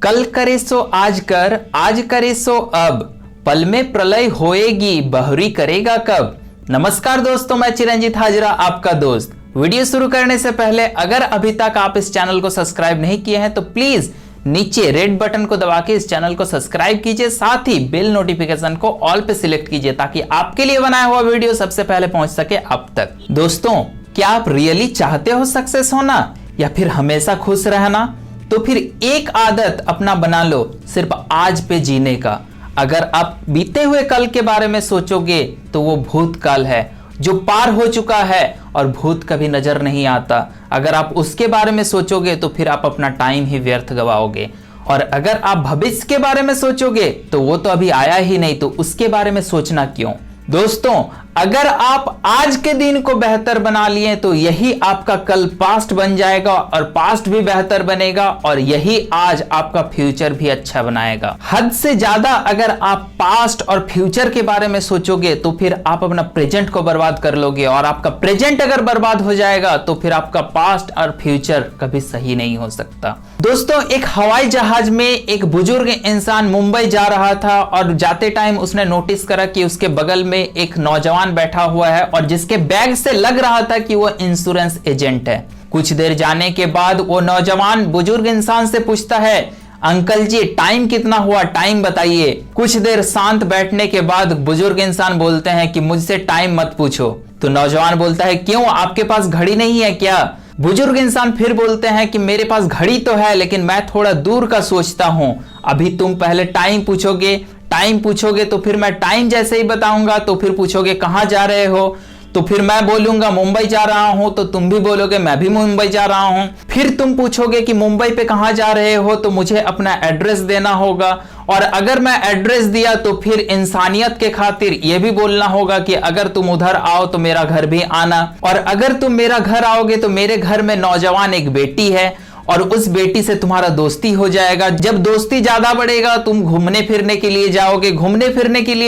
कल करे सो आज कर, आज करे सो अब, पल में प्रलय होएगी, बहुरी करेगा कब। नमस्कार दोस्तों, मैं चिरंजीत हाजरा आपका दोस्त। वीडियो शुरू करने से पहले अगर अभी तक आप इस चैनल को सब्सक्राइब नहीं किए हैं तो प्लीज नीचे रेड बटन को दबा के इस चैनल को सब्सक्राइब कीजिए, साथ ही बेल नोटिफिकेशन को ऑल पे सिलेक्ट कीजिए ताकि आपके लिए बनाया हुआ वीडियो सबसे पहले पहुंच सके आप तक। दोस्तों, क्या आप रियली चाहते हो सक्सेस होना या फिर हमेशा खुश रहना? तो फिर एक आदत अपना बना लो, सिर्फ आज पे जीने का। अगर आप बीते हुए कल के बारे में सोचोगे तो वो भूतकाल है जो पार हो चुका है और भूत कभी नजर नहीं आता। अगर आप उसके बारे में सोचोगे तो फिर आप अपना टाइम ही व्यर्थ गवाओगे। और अगर आप भविष्य के बारे में सोचोगे तो वो तो अभी आया ही नहीं, तो उसके बारे में सोचना क्यों? दोस्तों, अगर आप आज के दिन को बेहतर बना लिए तो यही आपका कल पास्ट बन जाएगा और पास्ट भी बेहतर बनेगा और यही आज आपका फ्यूचर भी अच्छा बनाएगा। हद से ज्यादा अगर आप पास्ट और फ्यूचर के बारे में सोचोगे तो फिर आप अपना प्रेजेंट को बर्बाद कर लोगे, और आपका प्रेजेंट अगर बर्बाद हो जाएगा तो फिर आपका पास्ट और फ्यूचर कभी सही नहीं हो सकता। दोस्तों, एक हवाई जहाज में एक बुजुर्ग इंसान मुंबई जा रहा था और जाते टाइम उसने नोटिस करा कि उसके बगल में एक नौजवान बैठा हुआ है और जिसके बैग से लग रहा था कि वो इंश्योरेंस एजेंट है। कुछ देर जाने के बाद वो नौजवान बुजुर्ग इंसान से पूछता है, अंकल जी टाइम कितना हुआ, टाइम बताइए। कुछ देर शांत बैठने के बाद बुजुर्ग इंसान बोलते हैं कि मुझसे टाइम मत पूछो। तो नौजवान बोलता है, क्यों, आपके पास घड़ी नहीं है क्या? बुजुर्ग इंसान फिर बोलते हैं कि मेरे पास घड़ी तो है लेकिन मैं थोड़ा दूर का सोचता हूं। अभी तुम पहले टाइम पूछोगे तो फिर मैं टाइम जैसे ही बताऊंगा तो फिर पूछोगे कहां जा रहे हो, तो फिर मैं बोलूंगा मुंबई जा रहा हूं तो तुम भी बोलोगे मैं भी मुंबई जा रहा हूं। फिर तुम पूछोगे कि मुंबई पे कहां जा रहे हो तो मुझे अपना एड्रेस देना होगा, और अगर मैं एड्रेस दिया तो फिर इंसानियत के खातिर यह भी बोलना होगा कि अगर तुम उधर आओ तो मेरा घर भी आना, और अगर तुम मेरा घर आओगे तो मेरे घर में नौजवान एक बेटी है और उस बेटी से तुम्हारा दोस्ती हो जाएगा। जब दोस्ती ज्यादा बढ़ेगा तुम घूमने फिरने के लिए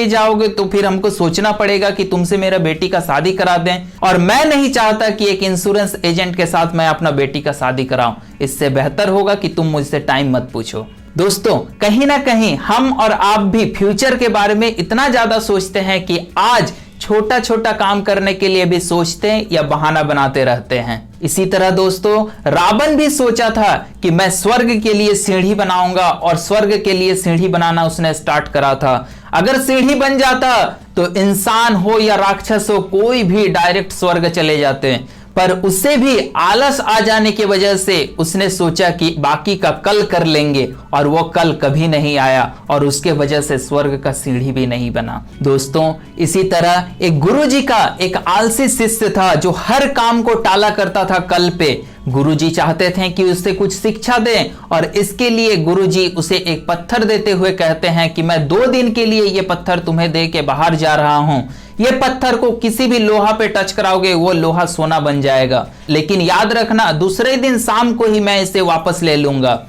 जाओगे तो फिर हमको सोचना पड़ेगा कि तुमसे मेरा बेटी का शादी करा दें, और मैं नहीं चाहता कि एक इंश्योरेंस एजेंट के साथ मैं अपना बेटी का शादी कराऊं। इससे बेहतर होगा कि तुम मुझसे टाइम मत पूछो। दोस्तों, कहीं ना कहीं हम और आप भी फ्यूचर के बारे में इतना ज्यादा सोचते हैं कि आज छोटा छोटा काम करने के लिए भी सोचते हैं या बहाना बनाते रहते हैं। इसी तरह दोस्तों, रावण भी सोचा था कि मैं स्वर्ग के लिए सीढ़ी बनाऊंगा, और स्वर्ग के लिए सीढ़ी बनाना उसने स्टार्ट करा था। अगर सीढ़ी बन जाता तो इंसान हो या राक्षस हो कोई भी डायरेक्ट स्वर्ग चले जाते, पर उससे भी आलस आ जाने की वजह से उसने सोचा कि बाकी का कल कर लेंगे, और वो कल कभी नहीं आया और उसके वजह से स्वर्ग का सीढ़ी भी नहीं बना। दोस्तों, इसी तरह एक गुरुजी का एक आलसी शिष्य था जो हर काम को टाला करता था कल पे। गुरुजी चाहते थे कि उससे कुछ शिक्षा दें, और इसके लिए गुरुजी उसे एक पत्थर देते हुए कहते हैं कि मैं 2 दिन के लिए ये पत्थर तुम्हें दे के बाहर जा रहा हूं। ये पत्थर को किसी भी लोहा पे टच कराओगे वो लोहा सोना बन जाएगा, लेकिन याद रखना दूसरे दिन शाम को ही मैं इसे वापस ले लूंगा।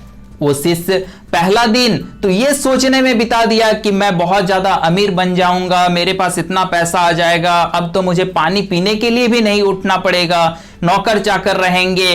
वो शिष्य पहला दिन तो ये सोचने में बिता दिया कि मैं बहुत ज्यादा अमीर बन जाऊंगा, मेरे पास इतना पैसा आ जाएगा, अब तो मुझे पानी पीने के लिए भी नहीं उठना पड़ेगा, नौकर चाकर रहेंगे।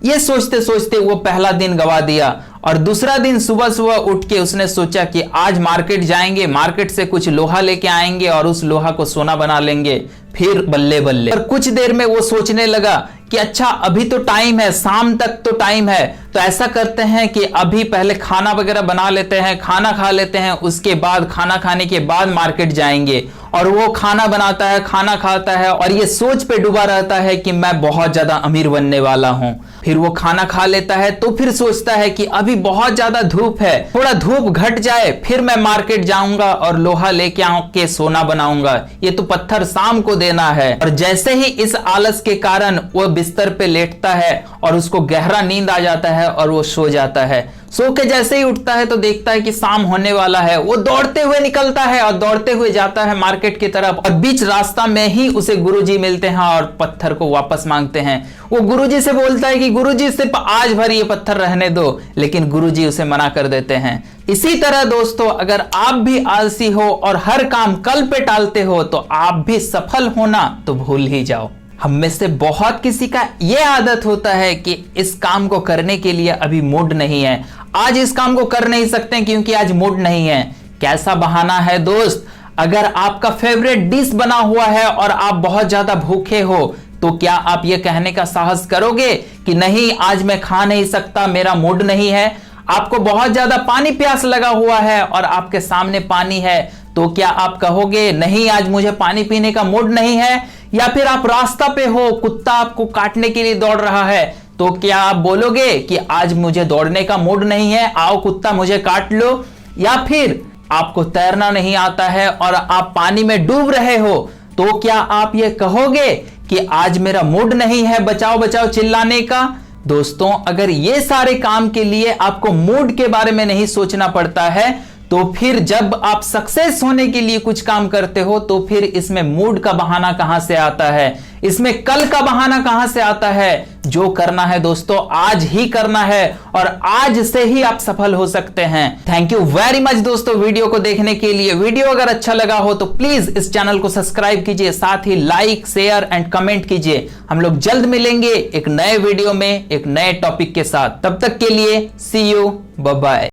ये सोचते सोचते वो पहला दिन गवा दिया, और दूसरा दिन सुबह सुबह उठ के उसने सोचा कि आज मार्केट जाएंगे, मार्केट से कुछ लोहा लेके आएंगे और उस लोहा को सोना बना लेंगे। फिर बल्ले बल्ले, और कुछ देर में वो सोचने लगा कि अच्छा अभी तो टाइम है, शाम तक तो टाइम है, तो ऐसा करते हैं कि अभी पहले खाना वगैरह बना लेते हैं, खाना खा लेते हैं, उसके बाद खाना खाने के बाद मार्केट जाएंगे। और वो खाना बनाता है, खाना खाता है और ये सोच पे डूबा रहता है कि मैं बहुत ज्यादा अमीर बनने वाला हूं। फिर वो खाना खा लेता है तो फिर सोचता है कि अभी बहुत ज्यादा धूप है, थोड़ा धूप घट जाए फिर मैं मार्केट जाऊंगा और लोहा लेके आके सोना बनाऊंगा, ये तो पत्थर शाम को देना है। और जैसे ही इस आलस के कारण वो बिस्तर पे लेटता है और उसको गहरा नींद आ जाता है और वो सो जाता है। सो के जैसे ही उठता है तो देखता है कि शाम होने वाला है। वो दौड़ते हुए निकलता है और दौड़ते हुए जाता है मार्केट की तरफ, और बीच रास्ता में ही उसे गुरुजी मिलते हैं और पत्थर को वापस मांगते हैं। वो गुरुजी से बोलता है कि गुरुजी सिर्फ आज भर ये पत्थर रहने दो, लेकिन गुरुजी उसे मना कर देते हैं। इसी तरह दोस्तों, अगर आप भी आलसी हो और हर काम कल पे टालते हो तो आप भी सफल होना तो भूल ही जाओ। हम में से बहुत किसी का यह आदत होता है कि इस काम को करने के लिए अभी मूड नहीं है, आज इस काम को कर नहीं सकते क्योंकि आज मूड नहीं है। कैसा बहाना है दोस्त। अगर आपका फेवरेट डिश बना हुआ है और आप बहुत ज्यादा भूखे हो तो क्या आप यह कहने का साहस करोगे कि नहीं आज मैं खा नहीं सकता, मेरा मूड नहीं है। आपको बहुत ज्यादा पानी प्यास लगा हुआ है और आपके सामने पानी है तो क्या आप कहोगे नहीं आज मुझे पानी पीने का मूड नहीं है। या फिर आप रास्ता पे हो, कुत्ता आपको काटने के लिए दौड़ रहा है तो क्या आप बोलोगे कि आज मुझे दौड़ने का मूड नहीं है, आओ कुत्ता मुझे काट लो। या फिर आपको तैरना नहीं आता है और आप पानी में डूब रहे हो तो क्या आप ये कहोगे कि आज मेरा मूड नहीं है बचाओ बचाओ चिल्लाने का। दोस्तों अगर ये सारे काम के लिए आपको मूड के बारे में नहीं सोचना पड़ता है तो फिर जब आप सक्सेस होने के लिए कुछ काम करते हो तो फिर इसमें मूड का बहाना कहां से आता है, इसमें कल का बहाना कहां से आता है। जो करना है दोस्तों आज ही करना है और आज से ही आप सफल हो सकते हैं। थैंक यू वेरी मच दोस्तों वीडियो को देखने के लिए। वीडियो अगर अच्छा लगा हो तो प्लीज इस चैनल को सब्सक्राइब कीजिए, साथ ही लाइक शेयर एंड कमेंट कीजिए। हम लोग जल्द मिलेंगे एक नए वीडियो में एक नए टॉपिक के साथ। तब तक के लिए सी यू, बाय बाय।